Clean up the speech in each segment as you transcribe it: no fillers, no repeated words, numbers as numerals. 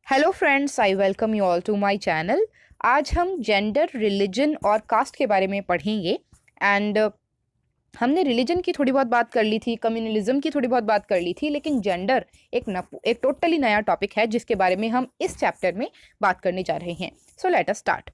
Hello friends, I welcome you all to my channel. आज हम gender, religion और cast के बारे में पढ़ेंगे। एंड हमने रिलीजन की थोड़ी बहुत बात कर ली थी, कम्युनलिज्म की थोड़ी बहुत बात कर ली थी, लेकिन जेंडर एक टोटली नया टॉपिक है जिसके बारे में हम इस चैप्टर में बात करने जा रहे हैं। So let us start.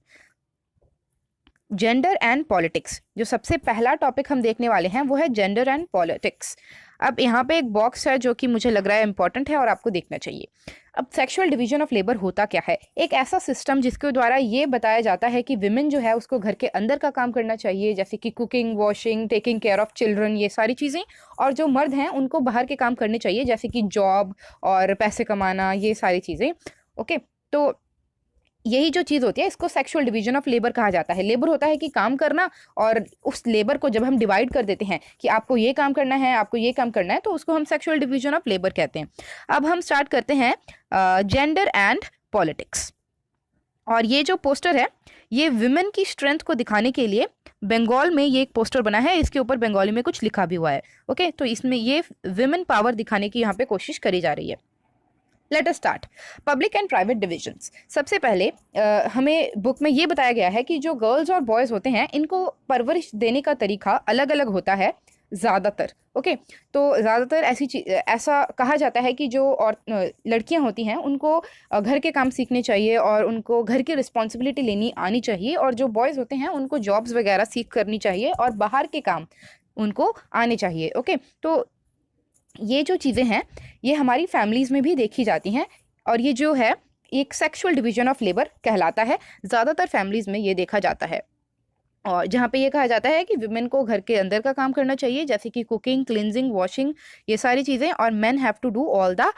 Gender and politics, जो सबसे पहला टॉपिक हम देखने वाले हैं वो है जेंडर एंड पॉलिटिक्स। अब यहाँ पे एक बॉक्स है जो कि मुझे लग रहा है इंपॉर्टेंट है और आपको देखना चाहिए। अब सेक्सुअल डिवीजन ऑफ लेबर होता क्या है? एक ऐसा सिस्टम जिसके द्वारा ये बताया जाता है कि विमेन जो है उसको घर के अंदर का काम करना चाहिए, जैसे कि cooking, washing, taking care of children, ये सारी चीज़ें। और जो मर्द हैं उनको बाहर के काम करने चाहिए, जैसे कि जॉब और पैसे कमाना, ये सारी चीज़ें। ओके, तो यही जो चीज़ होती है इसको सेक्सुअल डिवीजन ऑफ लेबर कहा जाता है। लेबर होता है कि काम करना, और उस लेबर को जब हम डिवाइड कर देते हैं कि आपको ये काम करना है, आपको ये काम करना है, तो उसको हम सेक्सुअल डिवीजन ऑफ लेबर कहते हैं। अब हम स्टार्ट करते हैं जेंडर एंड पॉलिटिक्स। और ये जो पोस्टर है ये विमेन की स्ट्रेंथ को दिखाने के लिए बंगाल में ये एक पोस्टर बना है। इसके ऊपर बंगाली में कुछ लिखा भी हुआ है। ओके, तो इसमें ये विमेन पावर दिखाने की यहाँ पे कोशिश करी जा रही है। Let us start. Public and private divisions. सबसे पहले हमें बुक में ये बताया गया है कि जो गर्ल्स और बॉयज़ होते हैं इनको परवरिश देने का तरीका अलग अलग होता है ज़्यादातर। ओके, तो ज़्यादातर ऐसा कहा जाता है कि जो और लड़कियां होती हैं उनको घर के काम सीखने चाहिए और उनको घर की रिस्पॉन्सिबिलिटी लेनी आनी चाहिए, और जो बॉयज़ होते हैं उनको जॉब्स वगैरह सीख करनी चाहिए और बाहर के काम उनको आने चाहिए। ओके, तो ये जो चीज़ें हैं ये हमारी फैमिलीज़ में भी देखी जाती हैं, और ये जो है एक सेक्सुअल डिवीजन ऑफ लेबर कहलाता है। ज़्यादातर फैमिलीज़ में ये देखा जाता है, और जहाँ पे ये कहा जाता है कि विमेन को घर के अंदर का काम करना चाहिए, जैसे कि कुकिंग, क्लिनजिंग, वॉशिंग, ये सारी चीज़ें, और men have to do all the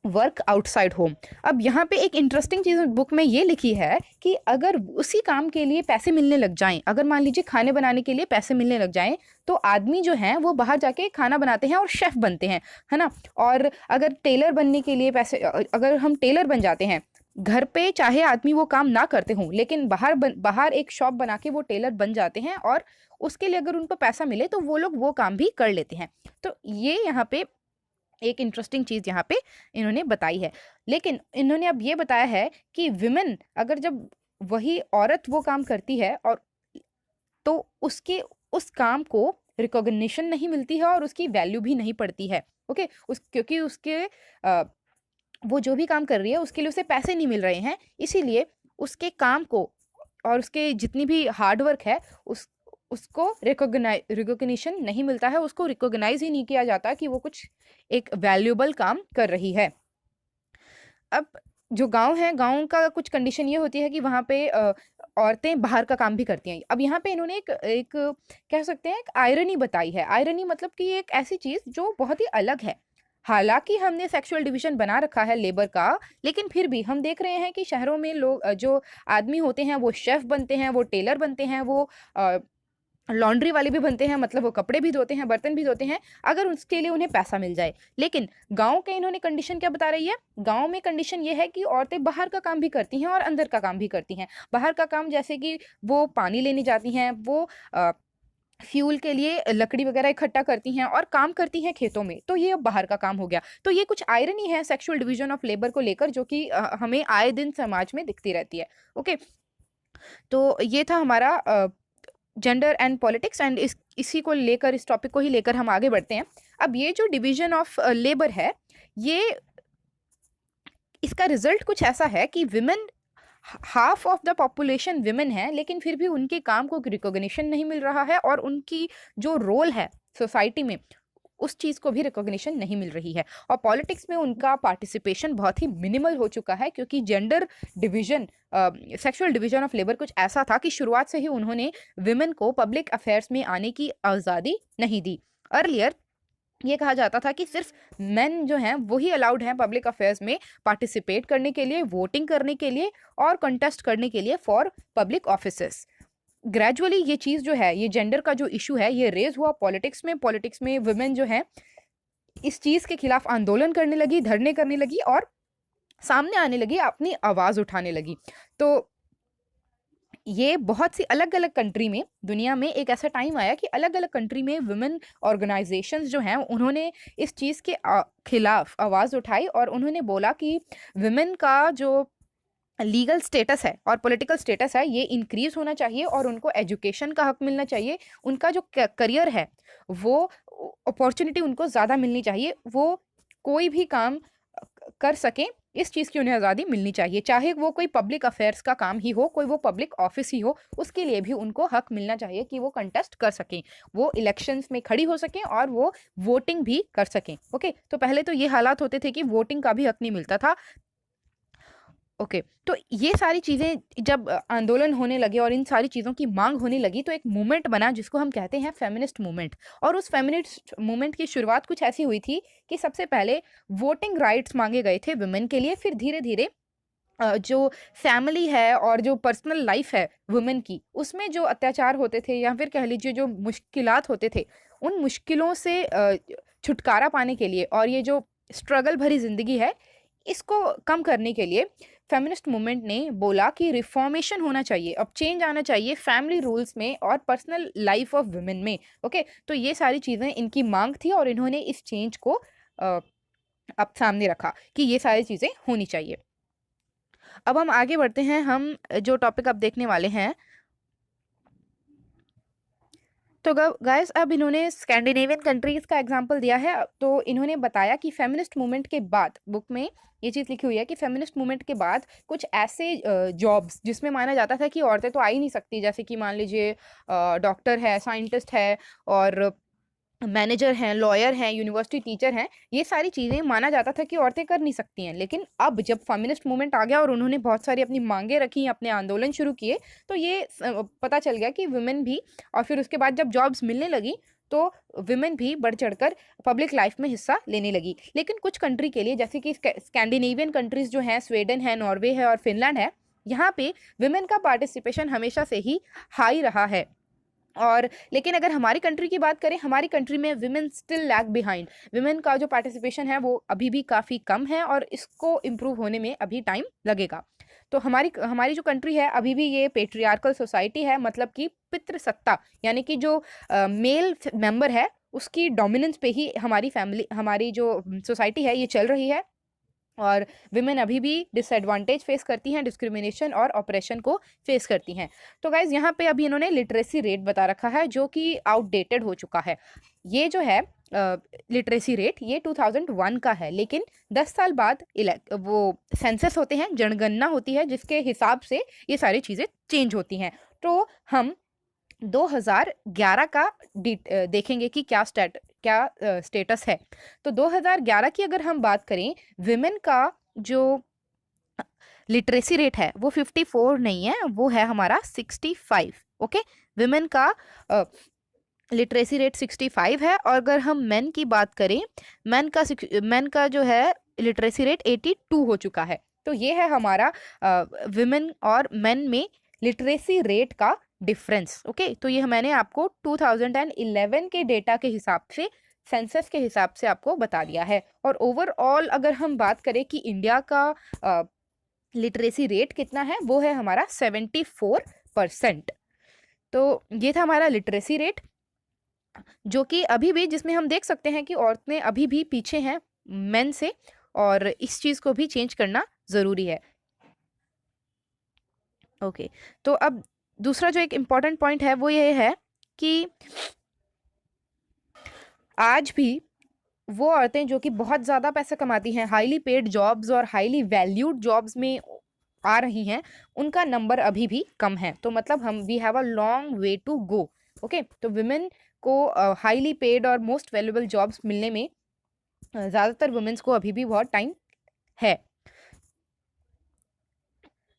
work outside home. अब यहाँ पे एक इंटरेस्टिंग चीज़ बुक में ये लिखी है कि अगर उसी काम के लिए पैसे मिलने लग जाएं, अगर मान लीजिए खाने बनाने के लिए पैसे मिलने लग जाएं, तो आदमी जो हैं वो बाहर जाके खाना बनाते हैं और शेफ़ बनते हैं, है ना। और अगर टेलर बनने के लिए पैसे, अगर हम टेलर बन जाते हैं घर पे, चाहे आदमी वो काम ना करते हों, लेकिन बाहर एक शॉप बना के वो टेलर बन जाते हैं, और उसके लिए अगर उनको पैसा मिले तो वो लोग वो काम भी कर लेते हैं। तो ये यहाँ पे एक इंटरेस्टिंग चीज़ यहाँ पे इन्होंने बताई है। लेकिन इन्होंने अब ये बताया है कि विमेन अगर जब वही औरत वो काम करती है, और तो उसके उस काम को रिकॉग्निशन नहीं मिलती है और उसकी वैल्यू भी नहीं पड़ती है। ओके, उस क्योंकि उसके वो जो भी काम कर रही है उसके लिए उसे पैसे नहीं मिल रहे हैं, इसीलिए उसके काम को और उसके जितनी भी हार्ड वर्क है उसको रिकॉग्निशन नहीं मिलता है, उसको रिकॉग्नाइज ही नहीं किया जाता कि वो कुछ एक वैल्यूएबल काम कर रही है। अब जो गाँव है, गाँव का कुछ कंडीशन ये होती है कि वहाँ पे औरतें बाहर का काम भी करती हैं। अब यहाँ पे इन्होंने एक एक कह सकते हैं एक आयरनी बताई है। आयरनी मतलब कि एक ऐसी चीज़ जो बहुत ही अलग है। हालाँकि हमने सेक्सुअल डिवीज़न बना रखा है लेबर का, लेकिन फिर भी हम देख रहे हैं कि शहरों में लोग जो आदमी होते हैं वो शेफ़ बनते हैं, वो टेलर बनते हैं, वो लॉन्ड्री वाले भी बनते हैं, मतलब वो कपड़े भी धोते हैं, बर्तन भी धोते हैं, अगर उसके लिए उन्हें पैसा मिल जाए। लेकिन गाँव के इन्होंने कंडीशन क्या बता रही है? गाँव में कंडीशन ये है कि औरतें बाहर का काम भी करती हैं और अंदर का काम भी करती हैं। बाहर का काम जैसे कि वो पानी लेने जाती हैं, वो फ्यूल के लिए लकड़ी वगैरह इकट्ठा करती हैं और काम करती हैं खेतों में, तो ये अब बाहर का काम हो गया। तो ये कुछ आयरनी है सेक्सुअल डिवीज़न ऑफ लेबर को लेकर, जो कि हमें आए दिन समाज में दिखती रहती है। ओके, तो ये था हमारा जेंडर एंड पॉलिटिक्स, एंड इसी को लेकर, इस टॉपिक को ही लेकर हम आगे बढ़ते हैं। अब ये जो डिवीजन ऑफ लेबर है, ये इसका रिजल्ट कुछ ऐसा है कि women, half of the population women है, लेकिन फिर भी उनके काम को रिकॉग्निशन नहीं मिल रहा है, और उनकी जो रोल है सोसाइटी में उस चीज़ को भी रिकॉग्निशन नहीं मिल रही है। और पॉलिटिक्स में उनका पार्टिसिपेशन बहुत ही मिनिमल हो चुका है, क्योंकि gender division, sexual division of labour कुछ ऐसा था कि शुरुआत से ही उन्होंने विमेन को पब्लिक अफेयर्स में आने की आज़ादी नहीं दी। अर्लियर ये कहा जाता था कि सिर्फ मेन जो हैं वही अलाउड हैं पब्लिक अफेयर्स में पार्टिसिपेट करने के लिए, वोटिंग करने के लिए और कंटेस्ट करने के लिए फॉर पब्लिक ऑफिसेस। ग्रेजुअली ये चीज़ जो है, ये जेंडर का जो इशू है, ये रेज हुआ पॉलिटिक्स में। पॉलिटिक्स में वुमेन जो है इस चीज़ के खिलाफ आंदोलन करने लगी, धरने करने लगी और सामने आने लगी, अपनी आवाज़ उठाने लगी। तो ये बहुत सी अलग-अलग कंट्री में, दुनिया में एक ऐसा टाइम आया कि अलग-अलग कंट्री में वुमेन ऑर्गेनाइजेशंस जो हैं उन्होंने इस चीज़ के खिलाफ आवाज़ उठाई और उन्होंने बोला कि वुमेन का जो लीगल स्टेटस है और पॉलिटिकल स्टेटस है ये इंक्रीज होना चाहिए और उनको एजुकेशन का हक मिलना चाहिए। उनका जो करियर है वो अपॉर्चुनिटी उनको ज़्यादा मिलनी चाहिए। वो कोई भी काम कर सकें, इस चीज़ की उन्हें आज़ादी मिलनी चाहिए। चाहे वो कोई पब्लिक अफेयर्स का काम ही हो, कोई वो पब्लिक ऑफिस ही हो, उसके लिए भी उनको हक मिलना चाहिए कि वो कंटेस्ट कर सकें। वो इलेक्शंस में खड़ी हो सकें और वो वोटिंग भी कर सकें। ओके, तो पहले तो ये हालात होते थे कि वोटिंग का भी हक नहीं मिलता था। ओके, तो ये सारी चीज़ें जब आंदोलन होने लगे और इन सारी चीज़ों की मांग होने लगी तो एक मूवमेंट बना जिसको हम कहते हैं फेमिनिस्ट मूवमेंट। और उस फेमिनिस्ट मूवमेंट की शुरुआत कुछ ऐसी हुई थी कि सबसे पहले वोटिंग राइट्स मांगे गए थे वुमेन के लिए। फिर धीरे धीरे जो फैमिली है और जो पर्सनल लाइफ है वुमेन की, उसमें जो अत्याचार होते थे या फिर कह लीजिए जो मुश्किलात होते थे, उन मुश्किलों से छुटकारा पाने के लिए और ये जो स्ट्रगल भरी ज़िंदगी है, इसको कम करने के लिए फेमिनिस्ट मूवमेंट ने बोला कि रिफॉर्मेशन होना चाहिए, अब चेंज आना चाहिए फैमिली रूल्स में और पर्सनल लाइफ ऑफ वुमेन में। ओके, तो ये सारी चीज़ें इनकी मांग थी और इन्होंने इस चेंज को अ, अब सामने रखा कि ये सारी चीज़ें होनी चाहिए। अब हम आगे बढ़ते हैं, हम जो टॉपिक अब देखने वाले हैं, तो गाइस अब इन्होंने स्कैंडिनेवियन कंट्रीज का एग्जांपल दिया है। तो इन्होंने बताया कि फेमिनिस्ट मूवमेंट के बाद, बुक में ये चीज़ लिखी हुई है कि फेमिनिस्ट मूवमेंट के बाद कुछ ऐसे जॉब्स जिसमें माना जाता था कि औरतें तो आ ही नहीं सकती, जैसे कि मान लीजिए डॉक्टर है, साइंटिस्ट है और मैनेजर हैं, लॉयर हैं, यूनिवर्सिटी टीचर हैं, ये सारी चीज़ें माना जाता था कि औरतें कर नहीं सकती हैं। लेकिन अब जब फेमिनिस्ट मूवमेंट आ गया और उन्होंने बहुत सारी अपनी मांगें रखी, अपने आंदोलन शुरू किए, तो ये पता चल गया कि वुमेन भी, और फिर उसके बाद जब जॉब्स मिलने लगी तो वुमेन भी बढ़ चढ़कर पब्लिक लाइफ में हिस्सा लेने लगी। लेकिन कुछ कंट्री के लिए, जैसे कि स्कैंडिनेवियन कंट्रीज जो हैं, स्वीडन है, नॉर्वे है और फिनलैंड है, यहाँ पे वुमेन का पार्टिसिपेशन हमेशा से ही हाई रहा है। और लेकिन अगर हमारी कंट्री की बात करें, हमारी कंट्री में women still lag behind. Women का जो पार्टिसिपेशन है वो अभी भी काफ़ी कम है और इसको इम्प्रूव होने में अभी टाइम लगेगा। तो हमारी हमारी जो कंट्री है अभी भी ये पेट्रियार्कल सोसाइटी है, मतलब कि पितृसत्ता, यानी कि जो मेल मेंबर है उसकी डोमिनेंस पे ही हमारी फैमिली, हमारी जो सोसाइटी है ये चल रही है। और विमेन अभी भी डिसएडवांटेज फेस करती हैं, डिस्क्रिमिनेशन और ऑपरेशन को फेस करती हैं। तो गाइज यहाँ पे अभी इन्होंने लिटरेसी रेट बता रखा है जो कि आउटडेटेड हो चुका है। ये जो है लिटरेसी रेट ये 2001 का है, लेकिन 10 साल बाद वो सेंसस होते हैं, जनगणना होती है, जिसके हिसाब से ये सारी चीज़ें चेंज होती हैं। तो हम 2011 का देखेंगे कि क्या स्टेटस है। तो 2011 की अगर हम बात करें, विमेन का जो लिटरेसी रेट है वो 54 नहीं है, वो है हमारा 65। ओके, विमेन का लिटरेसी रेट 65 है। और अगर हम मेन की बात करें, मेन का जो है लिटरेसी रेट 82 हो चुका है। तो ये है हमारा विमेन और मेन में लिटरेसी रेट का डिफरेंस। ओके, तो ये मैंने आपको 2011 के डेटा के हिसाब से, सेंसस के हिसाब से आपको बता दिया है। और ओवरऑल अगर हम बात करें कि इंडिया का लिटरेसी रेट कितना है, वो है हमारा 74%। तो ये था हमारा लिटरेसी रेट, जो कि अभी भी, जिसमें हम देख सकते हैं कि औरतें अभी भी पीछे हैं मेन से, और इस चीज़ को भी चेंज करना ज़रूरी है। ओके, तो अब दूसरा जो एक इम्पॉर्टेंट पॉइंट है वो ये है कि आज भी वो औरतें जो कि बहुत ज़्यादा पैसा कमाती हैं, हाईली पेड जॉब्स और हाईली वैल्यूड जॉब्स में आ रही हैं, उनका नंबर अभी भी कम है। तो मतलब हम we have a long way to go. Okay, तो वुमेन को हाईली पेड और मोस्ट वैल्यूएबल जॉब्स मिलने में ज़्यादातर वुमेन्स को अभी भी बहुत टाइम है।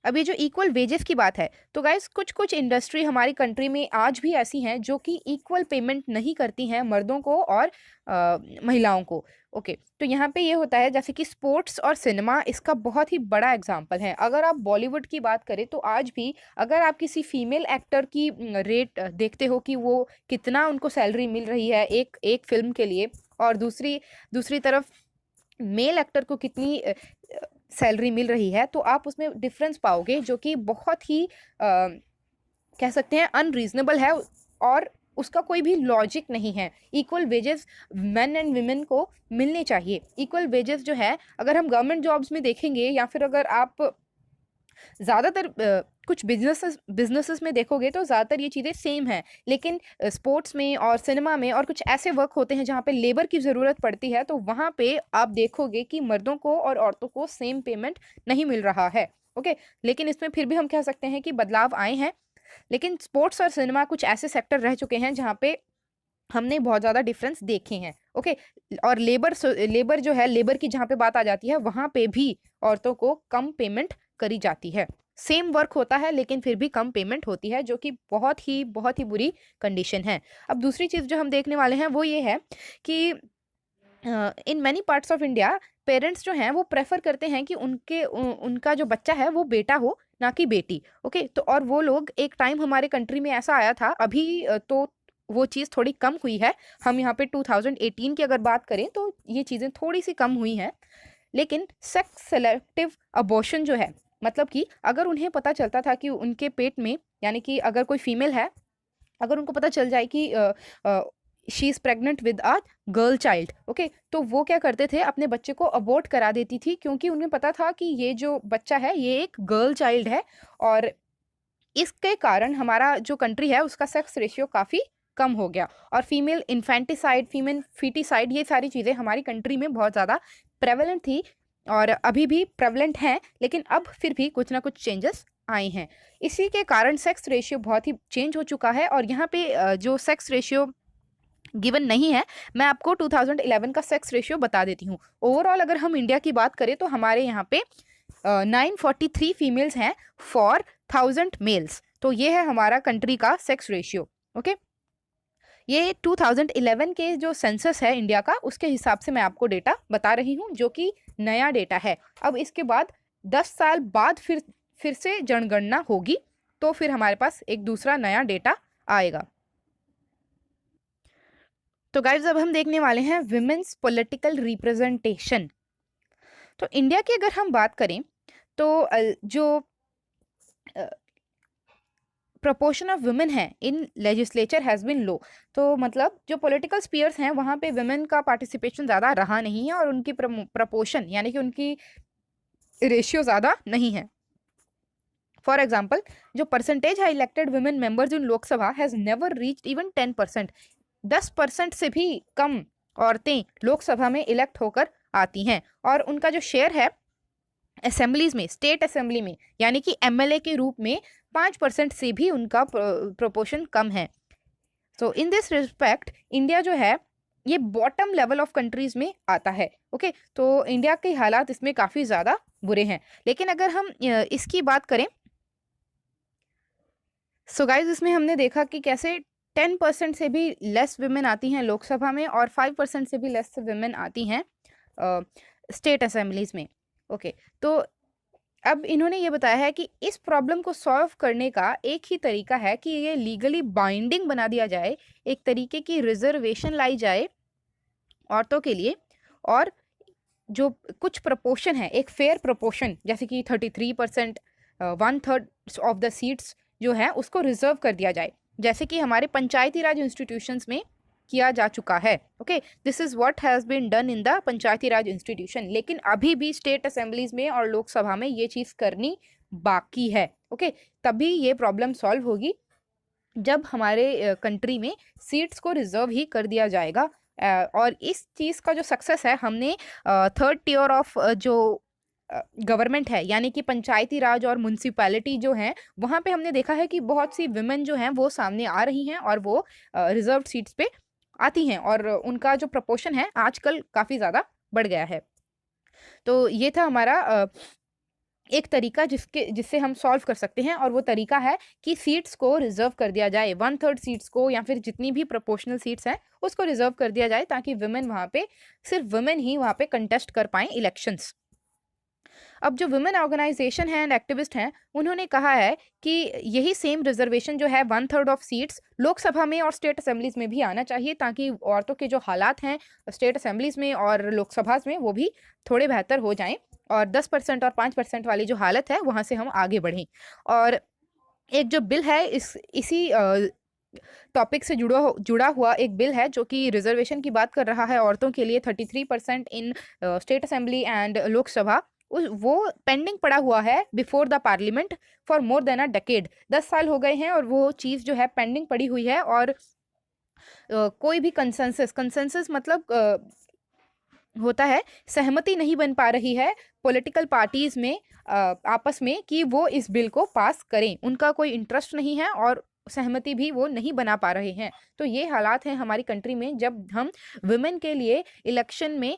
अब ये जो इक्वल वेजेस की बात है, तो गाइस कुछ कुछ इंडस्ट्री हमारी कंट्री में आज भी ऐसी हैं जो कि इक्वल पेमेंट नहीं करती हैं मर्दों को और महिलाओं को। ओके, तो यहाँ पे ये होता है, जैसे कि स्पोर्ट्स और सिनेमा इसका बहुत ही बड़ा एग्जांपल है। अगर आप बॉलीवुड की बात करें तो आज भी अगर आप किसी फीमेल एक्टर की रेट देखते हो कि वो कितना उनको सैलरी मिल रही है एक एक फिल्म के लिए, और दूसरी दूसरी तरफ मेल एक्टर को कितनी सैलरी मिल रही है, तो आप उसमें डिफरेंस पाओगे जो कि बहुत ही कह सकते हैं अनरीजनेबल है और उसका कोई भी लॉजिक नहीं है। Equal wages main and women को मिलने चाहिए। इक्वल वेजेस जो है अगर हम गवर्नमेंट जॉब्स में देखेंगे या फिर अगर आप ज़्यादातर कुछ बिजनेसेस में देखोगे तो ज़्यादातर ये चीज़ें सेम हैं, लेकिन स्पोर्ट्स में और सिनेमा में और कुछ ऐसे वर्क होते हैं जहाँ पे लेबर की ज़रूरत पड़ती है, तो वहाँ पे आप देखोगे कि मर्दों को और औरतों को सेम पेमेंट नहीं मिल रहा है। ओके, लेकिन इसमें फिर भी हम कह सकते हैं कि बदलाव आए हैं। लेकिन स्पोर्ट्स और सिनेमा कुछ ऐसे सेक्टर रह चुके हैं जहाँ पे हमने बहुत ज़्यादा डिफरेंस देखे हैं। ओके, और लेबर जो है, लेबर की जहाँ पे बात आ जाती है, वहाँ पे भी औरतों को कम पेमेंट करी जाती है। सेम वर्क होता है लेकिन फिर भी कम पेमेंट होती है, जो कि बहुत ही बुरी कंडीशन है। अब दूसरी चीज़ जो हम देखने वाले हैं वो ये है कि in many parts of India parents जो हैं वो प्रेफर करते हैं कि उनका जो बच्चा है वो बेटा हो, ना कि बेटी। ओके, तो और वो लोग, एक टाइम हमारे कंट्री में ऐसा आया था, अभी तो वो चीज़ थोड़ी कम हुई है। हम यहाँ पे 2018 की अगर बात करें तो ये चीज़ें थोड़ी सी कम हुई हैं। लेकिन सेक्स सेलेक्टिव अबॉर्शन जो है, मतलब कि अगर उन्हें पता चलता था कि उनके पेट में, यानी कि अगर कोई फीमेल है, अगर उनको पता चल जाए कि she is pregnant with a girl child, okay, तो वो क्या करते थे, अपने बच्चे को अबॉर्ट करा देती थी, क्योंकि उन्हें पता था कि ये जो बच्चा है ये एक गर्ल चाइल्ड है। और इसके कारण हमारा जो कंट्री है उसका सेक्स रेशियो काफ़ी कम हो गया। और फीमेल इन्फेंटिसाइड, फीमेल फीटिसाइड, ये सारी चीज़ें हमारी कंट्री में बहुत ज़्यादा प्रेवलेंट थी और अभी भी प्रेवलेंट हैं, लेकिन अब फिर भी कुछ ना कुछ चेंजेस आए हैं। इसी के कारण सेक्स रेशियो बहुत ही चेंज हो चुका है। और यहाँ पे जो सेक्स रेशियो गिवन नहीं है, मैं आपको 2011 का सेक्स रेशियो बता देती हूँ। ओवरऑल अगर हम इंडिया की बात करें तो हमारे यहाँ पे 943 फीमेल्स हैं फॉर 1000 मेल्स। तो ये है हमारा कंट्री का सेक्स रेशियो। ओके, ये 2011 के जो सेंसस है इंडिया का, उसके हिसाब से मैं आपको डेटा बता रही हूँ, जो कि नया डेटा है। अब इसके बाद 10 साल बाद फिर से जनगणना होगी, तो फिर हमारे पास एक दूसरा नया डेटा आएगा। तो गाइस, अब हम देखने वाले हैं विमेंस पॉलिटिकल रिप्रेजेंटेशन। तो इंडिया की अगर हम बात करें तो जो प्रपोर्शन ऑफ वुमेन है इन लेजिस्लेचर हैज़ बिन लो। तो मतलब जो पॉलिटिकल स्पीयर्स हैं वहाँ पे वुमेन का पार्टिसिपेशन ज़्यादा रहा नहीं है, और उनकी प्रपोर्शन यानी कि उनकी रेशियो ज़्यादा नहीं है। फॉर एग्जाम्पल, जो परसेंटेज है elected women members in Lok Sabha has never reached even 10%। 10% से भी कम औरतें लोकसभा में इलेक्ट होकर आती हैं। और उनका जो शेयर है असेंबलीज में, स्टेट असेंबली में, यानी कि एमएलए के रूप में 5% से भी उनका प्रोपोर्शन कम है। सो इन दिस रिस्पेक्ट इंडिया जो है ये बॉटम लेवल ऑफ कंट्रीज में आता है। ओके, तो इंडिया के हालात इसमें काफ़ी ज़्यादा बुरे हैं। लेकिन अगर हम इसकी बात करें, सो गाइज, इसमें हमने देखा कि कैसे 10% से भी लेस वुमेन आती हैं लोकसभा में और 5% से भी लेस वुमेन आती हैं स्टेट असेंबलीज में। ओके, तो अब इन्होंने ये बताया है कि इस प्रॉब्लम को सॉल्व करने का एक ही तरीका है कि ये लीगली बाइंडिंग बना दिया जाए, एक तरीके की रिजर्वेशन लाई जाए औरतों के लिए, और जो कुछ प्रपोर्शन है, एक फेयर प्रपोर्शन, जैसे कि 33%, 1/3 ऑफ द सीट्स जो है उसको रिजर्व कर दिया जाए, जैसे कि हमारे पंचायती राज इंस्टीट्यूशंस में किया जा चुका है। Okay, this is what has been done in the Panchayati Raj institution. लेकिन अभी भी स्टेट असेंबलीज में और लोकसभा में ये चीज़ करनी बाकी है। ओके, तभी ये प्रॉब्लम सॉल्व होगी जब हमारे कंट्री में सीट्स को रिजर्व ही कर दिया जाएगा। और इस चीज़ का जो सक्सेस है, हमने थर्ड टियर ऑफ जो गवर्नमेंट है, यानी कि पंचायती राज और म्यूनसिपैलिटी जो हैं, वहाँ पे हमने देखा है कि बहुत सी विमेन जो हैं वो सामने आ रही हैं और वो रिजर्व सीट्स पे आती हैं, और उनका जो प्रपोर्शन है आजकल काफ़ी ज़्यादा बढ़ गया है। तो ये था हमारा एक तरीका जिससे हम सॉल्व कर सकते हैं, और वो तरीका है कि सीट्स को रिजर्व कर दिया जाए, 1/3 सीट्स को, या फिर जितनी भी प्रोपोर्शनल सीट्स हैं उसको रिजर्व कर दिया जाए, ताकि वुमेन वहाँ पे, सिर्फ वुमेन ही वहाँ पे कंटेस्ट कर पाएँ इलेक्शंस। अब जो वुमेन ऑर्गेनाइजेशन है एंड एक्टिविस्ट हैं, उन्होंने कहा है कि यही सेम रिजर्वेशन जो है 1/3 ऑफ सीट्स लोकसभा में और स्टेट असेंबलीज में भी आना चाहिए, ताकि औरतों के जो हालात हैं स्टेट असेंबलीज में और लोकसभा में वो भी थोड़े बेहतर हो जाएं, और 10% और 5% वाली जो हालत है वहाँ से हम आगे बढ़ें। और एक जो बिल है इसी टॉपिक से जुड़ा हुआ एक बिल है जो कि रिजर्वेशन की बात कर रहा है औरतों के लिए 33% इन स्टेट असेंबली एंड लोकसभा। उस वो पेंडिंग पड़ा हुआ है before the parliament for more than a decade. 10 साल हो गए हैं और वो चीज़ जो है पेंडिंग पड़ी हुई है, और कोई भी कंसेंसस कंसेंसस मतलब होता है सहमति नहीं बन पा रही है पॉलिटिकल पार्टीज में आपस में कि वो इस बिल को पास करें। उनका कोई इंटरेस्ट नहीं है और सहमति भी वो नहीं बना पा रहे हैं। तो ये हालात हैं हमारी कंट्री में जब हम वुमेन के लिए इलेक्शन में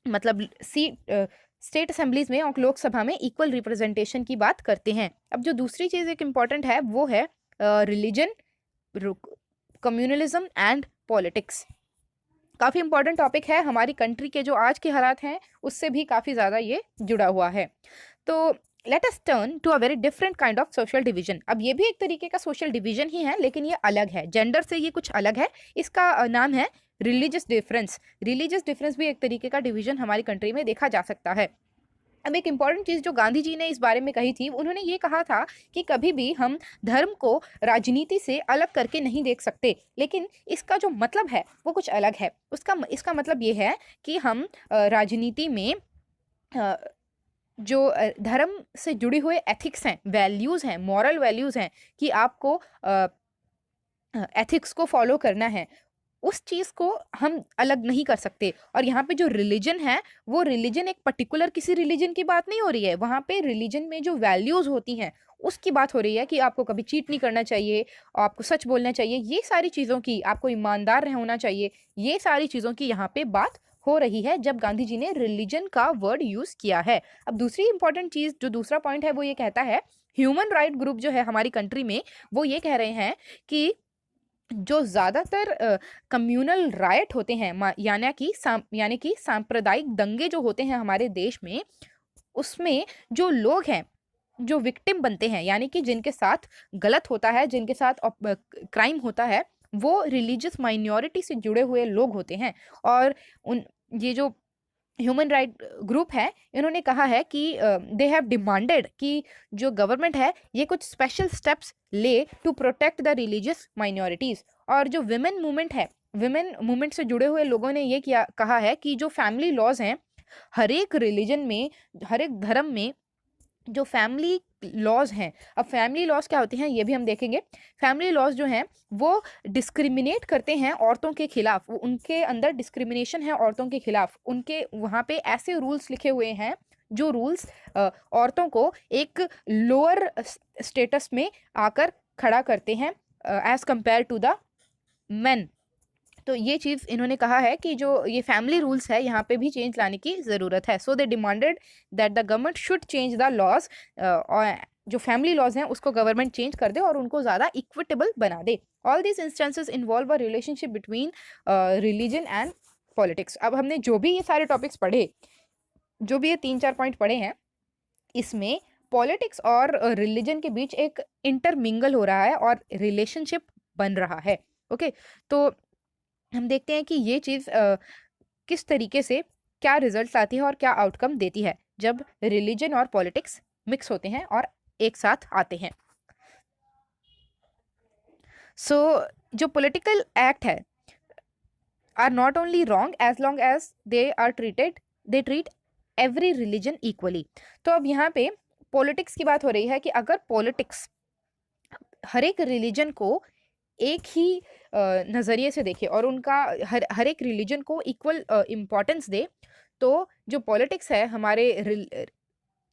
मतलब सीट स्टेट असेंबलीज में और लोकसभा में इक्वल रिप्रेजेंटेशन की बात करते हैं। अब जो दूसरी चीज़ एक इम्पॉर्टेंट है वो है रिलीजन, कम्युनलिज्म एंड पॉलिटिक्स। काफ़ी इंपॉर्टेंट टॉपिक है, हमारी कंट्री के जो आज के हालात हैं उससे भी काफ़ी ज़्यादा ये जुड़ा हुआ है। तो let us turn to a very different kind of social division. अब ये भी एक तरीके का सोशल डिवीजन ही है लेकिन ये अलग है, जेंडर से ये कुछ अलग है। इसका नाम है रिलीजियस डिफरेंस। रिलीजियस डिफरेंस भी एक तरीके का डिवीजन हमारी कंट्री में देखा जा सकता है। अब एक इम्पॉर्टेंट चीज़ जो गांधी जी ने इस बारे में कही थी, उन्होंने ये कहा था कि कभी भी हम धर्म को राजनीति से अलग करके नहीं देख सकते, लेकिन इसका जो मतलब है वो कुछ अलग है। इसका मतलब ये है कि हम राजनीति में अ, जो धर्म से जुड़े हुए एथिक्स हैं, वैल्यूज़ हैं, मॉरल वैल्यूज़ हैं कि आपको एथिक्स को फॉलो करना है, उस चीज़ को हम अलग नहीं कर सकते। और यहाँ पे जो रिलीजन है, वो रिलीजन एक पर्टिकुलर किसी रिलीजन की बात नहीं हो रही है। वहाँ पे रिलीजन में जो वैल्यूज़ होती हैं, उसकी बात हो रही है कि आपको कभी चीट नहीं करना चाहिए, आपको सच बोलना चाहिए, ये सारी चीज़ों की, आपको ईमानदार होना चाहिए, ये सारी चीज़ों की यहाँ पे बात हो रही है जब गांधी जी ने रिलीजन का वर्ड यूज़ किया है। अब दूसरी इंपॉर्टेंट चीज़, जो दूसरा पॉइंट है, वो ये कहता है, ह्यूमन राइट ग्रुप जो है हमारी कंट्री में, वो ये कह रहे हैं कि जो ज़्यादातर कम्युनल रायट होते हैं, यानी कि सांप्रदायिक दंगे जो होते हैं हमारे देश में, उसमें जो लोग हैं, जो विक्टिम बनते हैं, यानी कि जिनके साथ गलत होता है, जिनके साथ क्राइम होता है, वो रिलीजियस माइनॉरिटी से जुड़े हुए लोग होते हैं। और उन ये जो ह्यूमन राइट ग्रुप है, इन्होंने कहा है कि दे हैव डिमांडेड कि जो गवर्नमेंट है ये कुछ स्पेशल स्टेप्स ले to protect the religious minorities. और जो विमेन मूवमेंट है, विमेन मूवमेंट से जुड़े हुए लोगों ने ये कहा है कि जो फैमिली लॉज हैं, हर एक रिलीजन में, हर एक धर्म में जो फैमिली लॉज हैं, अब फैमिली लॉज क्या होते हैं ये भी हम देखेंगे। फैमिली लॉज जो हैं वो डिस्क्रिमिनेट करते हैं औरतों के खिलाफ, उनके अंदर डिस्क्रिमिनेशन है औरतों के खिलाफ। उनके वहाँ पे ऐसे रूल्स लिखे हुए हैं जो रूल्स औरतों को एक लोअर स्टेटस में आकर खड़ा करते हैं as compare to the men. तो ये चीज़ इन्होंने कहा है कि जो ये फैमिली रूल्स है यहाँ पे भी चेंज लाने की ज़रूरत है। So they demanded that the government should change the laws, और जो फैमिली लॉज हैं उसको गवर्नमेंट चेंज कर दे और उनको ज़्यादा इक्विटेबल बना दे। All these instances involve a relationship between religion and politics. अब हमने जो भी ये सारे टॉपिक्स पढ़े, जो भी ये 3-4 पॉइंट पढ़े हैं, इसमें पॉलिटिक्स और रिलीजन के बीच एक इंटरमिंगल हो रहा है और रिलेशनशिप बन रहा है। ओके, तो हम देखते हैं कि ये चीज़ किस तरीके से क्या रिजल्ट आती है और क्या आउटकम देती है जब रिलीजन और पॉलिटिक्स मिक्स होते हैं और एक साथ आते हैं। सो जो पॉलिटिकल एक्ट है are not only wrong as long as they treat every religion equally. तो अब यहाँ पे पॉलिटिक्स की बात हो रही है कि अगर पॉलिटिक्स हर एक रिलीजन को एक ही नज़रिए से देखे और उनका हर एक रिलीजन को इक्वल इम्पोर्टेंस दे, तो जो पॉलिटिक्स है हमारे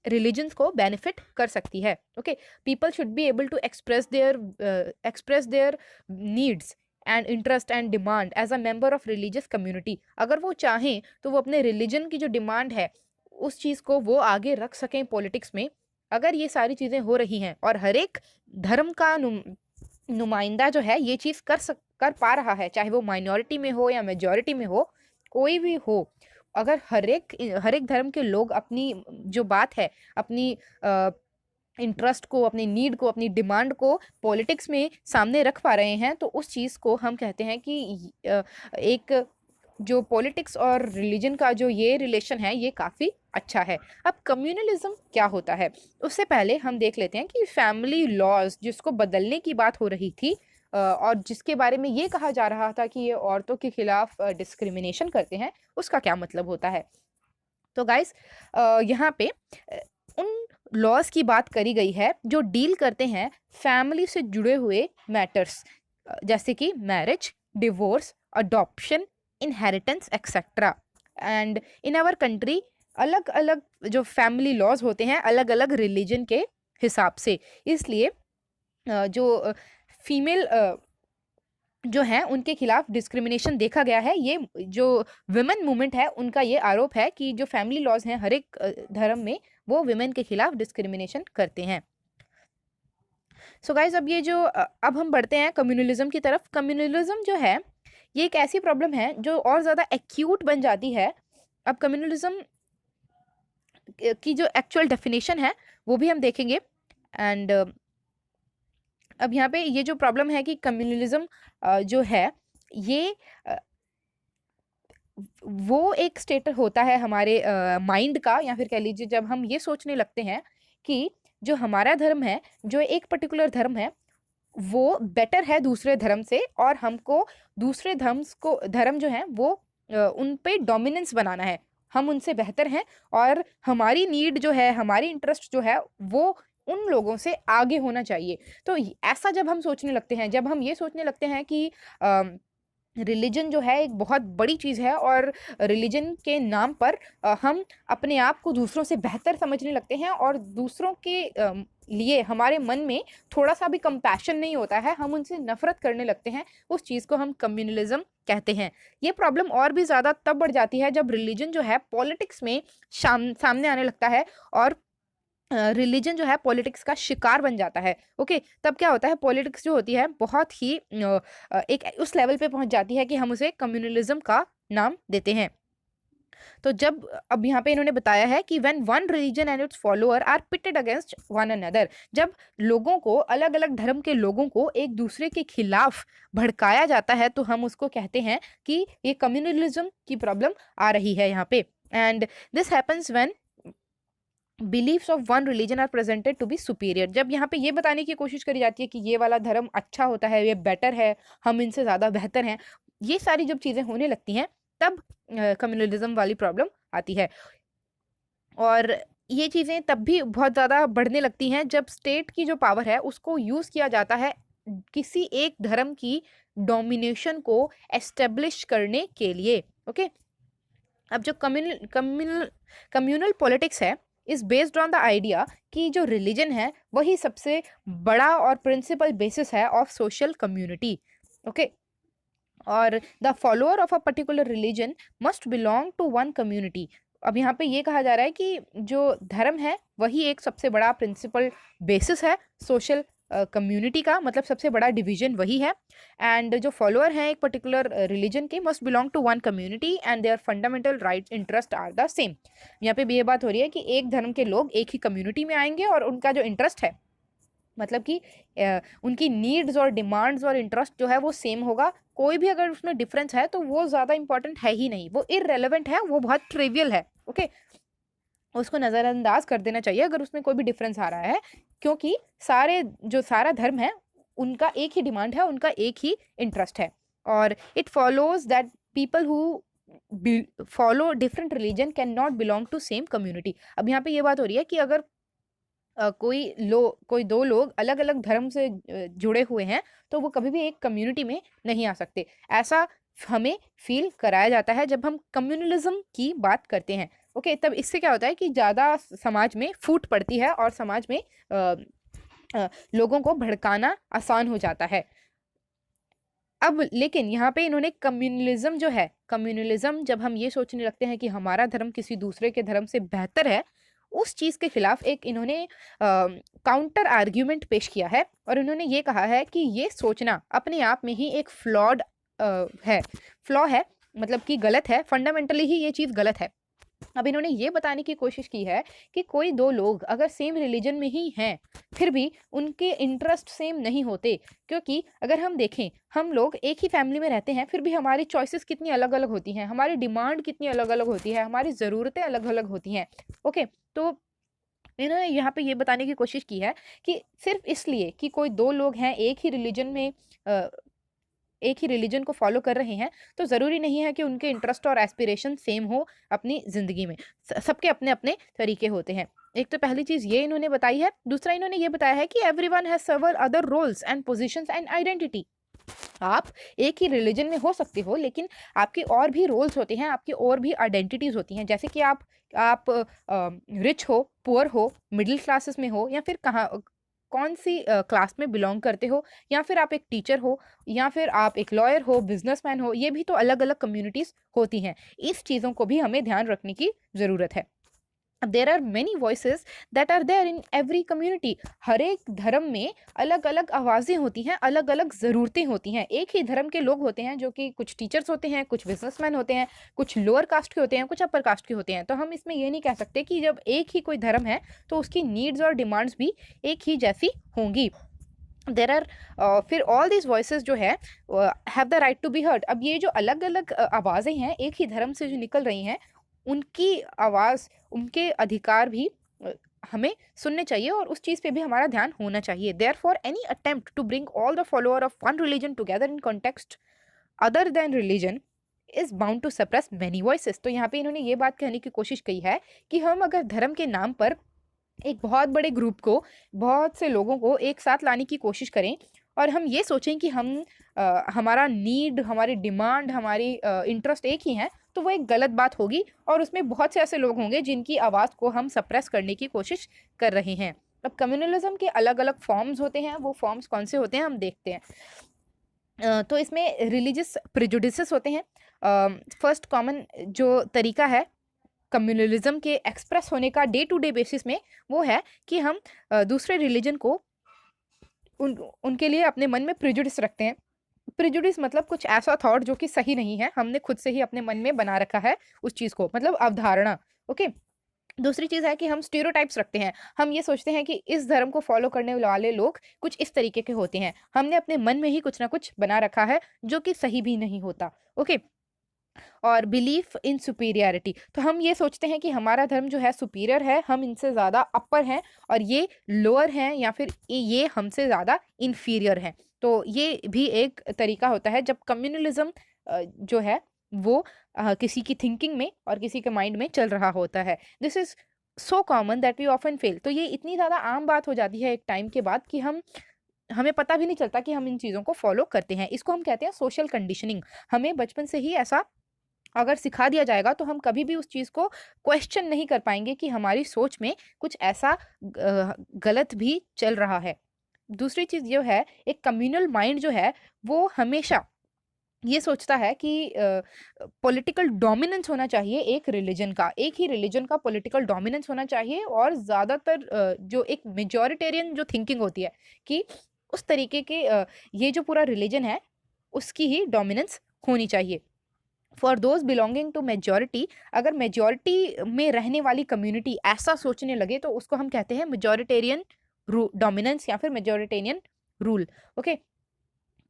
रिलीजन्स को बेनिफिट कर सकती है। Okay, people should be able to express their needs and interest and demand as a member of religious community. अगर वो चाहें तो वो अपने रिलीजन की जो डिमांड है उस चीज़ को वो आगे रख सकें पॉलिटिक्स में। अगर ये सारी चीज़ें हो रही हैं और हर एक धर्म का नुमाइंदा जो है ये चीज़ कर पा रहा है, चाहे वो माइनॉरिटी में हो या मेजॉरिटी में हो, कोई भी हो, अगर हर एक धर्म के लोग अपनी जो बात है, अपनी इंटरेस्ट को, अपनी नीड को, अपनी डिमांड को पॉलिटिक्स में सामने रख पा रहे हैं, तो उस चीज़ को हम कहते हैं कि एक जो पॉलिटिक्स और रिलीजन का जो ये रिलेशन है ये काफ़ी अच्छा है। अब कम्युनलिज्म क्या होता है, उससे पहले हम देख लेते हैं कि फैमिली लॉज जिसको बदलने की बात हो रही थी और जिसके बारे में ये कहा जा रहा था कि ये औरतों के खिलाफ डिस्क्रिमिनेशन करते हैं, उसका क्या मतलब होता है। तो गाइस यहाँ पे उन लॉज की बात करी गई है जो डील करते हैं फैमिली से जुड़े हुए मैटर्स, जैसे कि marriage, divorce, adoption, inheritance etcetera. And in our country अलग अलग जो फैमिली लॉज होते हैं अलग अलग रिलीजन के हिसाब से, इसलिए जो फीमेल जो है उनके खिलाफ डिस्क्रिमिनेशन देखा गया है। ये जो विमेन मूवमेंट है उनका ये आरोप है कि जो फैमिली लॉज हैं हर एक धर्म में वो विमेन के खिलाफ डिस्क्रिमिनेशन करते हैं। सो गाइज अब ये जो अब हम बढ़ते हैं कम्युनलिज्म की तरफ। कम्युनलिज्म जो है ये एक ऐसी प्रॉब्लम है जो और ज़्यादा एक्यूट बन जाती है। अब कम्युनलिज्म की जो एक्चुअल डेफिनेशन है वो भी हम देखेंगे। एंड अब यहाँ पे ये जो प्रॉब्लम है कि कम्युनलिज्म जो है ये वो एक स्टेट होता है हमारे माइंड का, या फिर कह लीजिए जब हम ये सोचने लगते हैं कि जो हमारा धर्म है, जो एक पर्टिकुलर धर्म है वो बेटर है दूसरे धर्म से, और हमको दूसरे धर्म जो है वो उन पे डोमिनेंस बनाना है, हम उनसे बेहतर हैं और हमारी नीड जो है, हमारी इंटरेस्ट जो है वो उन लोगों से आगे होना चाहिए। तो ऐसा जब हम सोचने लगते हैं, जब हम ये सोचने लगते हैं कि रिलीजन जो है एक बहुत बड़ी चीज़ है और रिलीजन के नाम पर हम अपने आप को दूसरों से बेहतर समझने लगते हैं और दूसरों के लिए हमारे मन में थोड़ा सा भी कंपैशन नहीं होता है, हम उनसे नफरत करने लगते हैं, उस चीज़ को हम कम्युनलिज्म कहते हैं। ये प्रॉब्लम और भी ज़्यादा तब बढ़ जाती है जब रिलीजन जो है पॉलिटिक्स में सामने आने लगता है और रिलीजन जो है पॉलिटिक्स का शिकार बन जाता है। ओके, तब क्या होता है, पॉलिटिक्स जो होती है बहुत ही एक उस लेवल पे पहुंच जाती है कि हम उसे कम्युनलिज्म का नाम देते हैं। तो जब अब यहाँ पे इन्होंने बताया है कि when one religion and its follower are pitted against one another, जब लोगों को, अलग अलग धर्म के लोगों को एक दूसरे के खिलाफ भड़काया जाता है तो हम उसको कहते हैं कि ये कम्युनलिज्म की प्रॉब्लम आ रही है यहाँ पे। And this happens when beliefs of one religion are presented to be superior, जब यहाँ पे ये बताने की कोशिश करी जाती है कि ये वाला धर्म अच्छा होता है, ये बेटर है, हम इनसे ज़्यादा बेहतर हैं, ये सारी जब चीज़ें होने लगती हैं तब कम्युनलिज्म वाली प्रॉब्लम आती है। और ये चीज़ें तब भी बहुत ज़्यादा बढ़ने लगती हैं जब स्टेट की जो पावर है उसको यूज़ किया जाता है किसी एक धर्म की डोमिनेशन को एस्टेब्लिश करने के लिए। ओके, अब जो कम्युनल पॉलिटिक्स है is based on the idea कि जो रिलीजन है वही सबसे बड़ा और प्रिंसिपल बेसिस है ऑफ सोशल कम्युनिटी। ओके, और the follower of a particular religion must belong to one community. अब यहाँ पे ये कहा जा रहा है कि जो धर्म है वही एक सबसे बड़ा प्रिंसिपल बेसिस है सोशल कम्युनिटी का, मतलब सबसे बड़ा डिवीजन वही है। एंड जो फॉलोअर हैं एक पर्टिकुलर रिलीजन के must belong to one community and their fundamental rights interest are the same. यहाँ पे भी ये बात हो रही है कि एक धर्म के लोग एक ही कम्युनिटी में आएंगे और उनका जो इंटरेस्ट है, मतलब कि उनकी नीड्स और डिमांड्स और इंटरेस्ट जो है वो सेम होगा। कोई भी अगर उसमें डिफरेंस है तो वो ज़्यादा इंपॉर्टेंट है ही नहीं, वो इररेलेवेंट है, वो बहुत ट्रिवियल है। ओके, उसको नज़रअंदाज कर देना चाहिए अगर उसमें कोई भी डिफरेंस आ रहा है, क्योंकि सारा धर्म है उनका एक ही डिमांड है, उनका एक ही इंटरेस्ट है। और it follows that people who follow different religion can not belong to same community. अब यहाँ पे ये बात हो रही है कि अगर कोई दो लोग अलग अलग धर्म से जुड़े हुए हैं तो वो कभी भी एक कम्युनिटी में नहीं आ सकते। ऐसा हमें फील कराया जाता है जब हम कम्युनलिज्म की बात करते हैं। ओके, तब इससे क्या होता है कि ज़्यादा समाज में फूट पड़ती है और समाज में लोगों को भड़काना आसान हो जाता है। अब लेकिन यहाँ पे इन्होंने कम्युनलिज्म जो है, कम्युनलिज्म जब हम ये सोचने लगते हैं कि हमारा धर्म किसी दूसरे के धर्म से बेहतर है, उस चीज़ के खिलाफ एक इन्होंने काउंटर आर्ग्यूमेंट पेश किया है और इन्होंने ये कहा है कि ये सोचना अपने आप में ही एक फ्लॉ है, मतलब कि गलत है, फंडामेंटली ही ये चीज़ गलत है। अब इन्होंने ये बताने की कोशिश की है कि कोई दो लोग अगर सेम रिलीजन में ही हैं, फिर भी उनके इंटरेस्ट सेम नहीं होते, क्योंकि अगर हम देखें, हम लोग एक ही फैमिली में रहते हैं, फिर भी हमारी चॉइसेस कितनी अलग अलग होती हैं, हमारी डिमांड कितनी अलग अलग होती है, हमारी ज़रूरतें अलग अलग होती हैं। ओके, तो इन्होंने यहाँ पे ये बताने की कोशिश की है कि सिर्फ इसलिए कि कोई दो लोग हैं अ, एक ही रिलीजन को फॉलो कर रहे हैं, तो ज़रूरी नहीं है कि उनके इंटरेस्ट और एस्पिरेशन सेम हो अपनी ज़िंदगी में। सबके अपने-अपने तरीके होते हैं। एक तो पहली चीज़ ये इन्होंने बताई है, दूसरा इन्होंने ये बताया है कि everyone has several other roles and positions and identity. आप एक ही रिलीजन में हो सकते हो, लेकिन आपके और भी रोल्स होते हैं, आपकी और भी आइडेंटिटीज़ होती हैं। जैसे कि आप रिच हो, पुअर हो, मिडल क्लासेस में हो, या फिर कौन-सी क्लास में बिलॉन्ग करते हो, या फिर आप एक टीचर हो, या फिर आप एक लॉयर हो, बिज़नेसमैन हो, ये भी तो अलग-अलग कम्युनिटीज़ होती हैं। इस चीज़ों को भी हमें ध्यान रखने की ज़रूरत है। There are many voices that are there in every community. हर एक धर्म में अलग अलग आवाज़ें होती हैं, अलग अलग ज़रूरतें होती हैं। एक ही धर्म के लोग होते हैं जो कि कुछ टीचर्स होते हैं, कुछ बिजनेसमैन होते हैं, कुछ लोअर कास्ट के होते हैं, कुछ अपर कास्ट के होते हैं। तो हम इसमें ये नहीं कह सकते कि जब एक ही कोई धर्म है तो उसकी नीड्स और डिमांड्स भी एक ही जैसी होंगी। देर आर फिर ऑल दीज वॉइसेस जो है have the right to be heard. अब ये जो अलग अलग आवाज़ें हैं एक ही धर्म से जो निकल रही हैं, उनकी आवाज़, उनके अधिकार भी अ, हमें सुनने चाहिए, और उस चीज़ पे भी हमारा ध्यान होना चाहिए। Therefore any attempt to bring all the follower of one religion together in context other than religion is bound to suppress many voices. तो यहाँ पे इन्होंने ये बात कहने की कोशिश की है कि हम अगर धर्म के नाम पर एक बहुत बड़े ग्रुप को, बहुत से लोगों को एक साथ लाने की कोशिश करें, और हम ये सोचें कि हमारा नीड, हमारी डिमांड, हमारी इंटरेस्ट एक ही हैं, तो वो एक गलत बात होगी, और उसमें बहुत से ऐसे लोग होंगे जिनकी आवाज़ को हम सप्रेस करने की कोशिश कर रहे हैं। अब कम्युनलिज्म के अलग-अलग फॉर्म्स होते हैं, वो फॉर्म्स कौन से होते हैं हम देखते हैं। तो इसमें रिलीजियस प्रेजुडिसेस होते हैं। फर्स्ट कॉमन जो तरीका है कम्युनलिज्म के एक्सप्रेस होने का डे टू डे बेसिस में, वो है कि हम दूसरे रिलीजन को उनके लिए अपने मन में प्रेजुडिस रखते हैं। प्रेजुडिस मतलब कुछ ऐसा थॉट जो कि सही नहीं है, हमने खुद से ही अपने मन में बना रखा है उस चीज़ को, मतलब अवधारणा। ओके, दूसरी चीज़ है कि हम स्टीरियोटाइप्स रखते हैं। हम ये सोचते हैं कि इस धर्म को फॉलो करने वाले लोग कुछ इस तरीके के होते हैं। हमने अपने मन में ही कुछ ना कुछ बना रखा है जो कि सही भी नहीं होता। ओके, और बिलीफ इन सुपीरियरिटी, तो हम ये सोचते हैं कि हमारा धर्म जो है सुपीरियर है, हम इनसे ज़्यादा अपर हैं, और ये लोअर हैं, या फिर ये हमसे ज़्यादा इन्फीरियर हैं। तो ये भी एक तरीका होता है जब कम्युनलिज्म जो है वो किसी की थिंकिंग में और किसी के माइंड में चल रहा होता है। This is so common that we often fail. तो ये इतनी ज़्यादा आम बात हो जाती है एक टाइम के बाद कि हमें पता भी नहीं चलता कि हम इन चीज़ों को फॉलो करते हैं। इसको हम कहते हैं सोशल कंडीशनिंग। हमें बचपन से ही ऐसा अगर सिखा दिया जाएगा, तो हम कभी भी उस चीज़ को क्वेश्चन नहीं कर पाएँगे कि हमारी सोच में कुछ ऐसा गलत भी चल रहा है। दूसरी चीज़ ये है, एक कम्युनल माइंड जो है, वो हमेशा ये सोचता है कि पॉलिटिकल डोमिनेंस होना चाहिए एक रिलीजन का, एक ही रिलीजन का पॉलिटिकल डोमिनेंस होना चाहिए, और ज़्यादातर जो एक मेजॉरिटेरियन जो थिंकिंग होती है कि उस तरीके के ये जो पूरा रिलीजन है, उसकी ही डोमिनेंस होनी चाहिए। For those belonging to majority, अगर मेजॉरिटी में रहने वाली कम्युनिटी ऐसा सोचने लगे, तो उसको हम कहते हैं मेजॉरिटेरियन डोमिनेंस, या फिर मेजॉरिटेरियन रूल। ओके,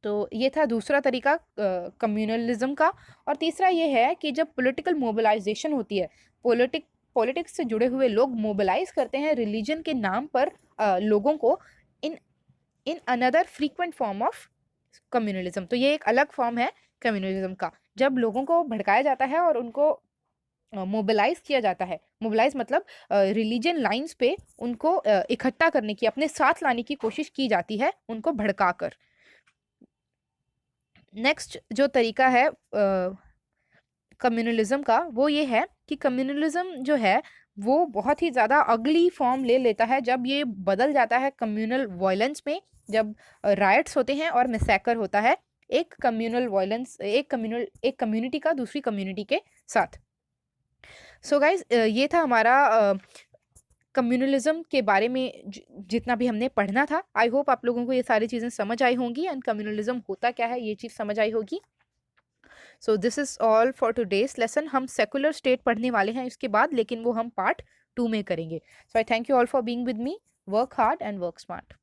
तो ये था दूसरा तरीका कम्युनलिज्म का। और तीसरा ये है कि जब पॉलिटिकल मोबिलाइजेशन होती है, पॉलिटिक्स से जुड़े हुए लोग मोबिलाइज करते हैं रिलीजन के नाम पर लोगों को, in in another frequent form of communalism. तो ये एक अलग फॉर्म है कम्युनलिज्म का, जब लोगों को भड़काया जाता है और उनको मोबिलाइज किया जाता है। मोबिलाइज मतलब रिलीजन लाइंस पे उनको इकट्ठा करने की, अपने साथ लाने की कोशिश की जाती है, उनको भड़का कर। नेक्स्ट जो तरीका है कम्युनलिज्म का, वो ये है कि कम्युनलिज्म जो है वो बहुत ही ज़्यादा अगली फॉर्म ले लेता है जब ये बदल जाता है कम्युनल वायलेंस में, जब राइट्स होते हैं और मैसेकर होता है, एक कम्युनल वायलेंस, एक कम्युनिटी का दूसरी कम्युनिटी के साथ। सो गाइज, ये था हमारा कम्युनलिज्म के बारे में जितना भी हमने पढ़ना था। आई होप आप लोगों को ये सारी चीज़ें समझ आई होंगी, एंड कम्युनलिज्म होता क्या है ये चीज़ समझ आई होगी। So this is all for today's lesson. हम सेकुलर स्टेट पढ़ने वाले हैं इसके बाद, लेकिन वो हम पार्ट 2 में करेंगे। So I thank you all for being with me. Work hard and work smart.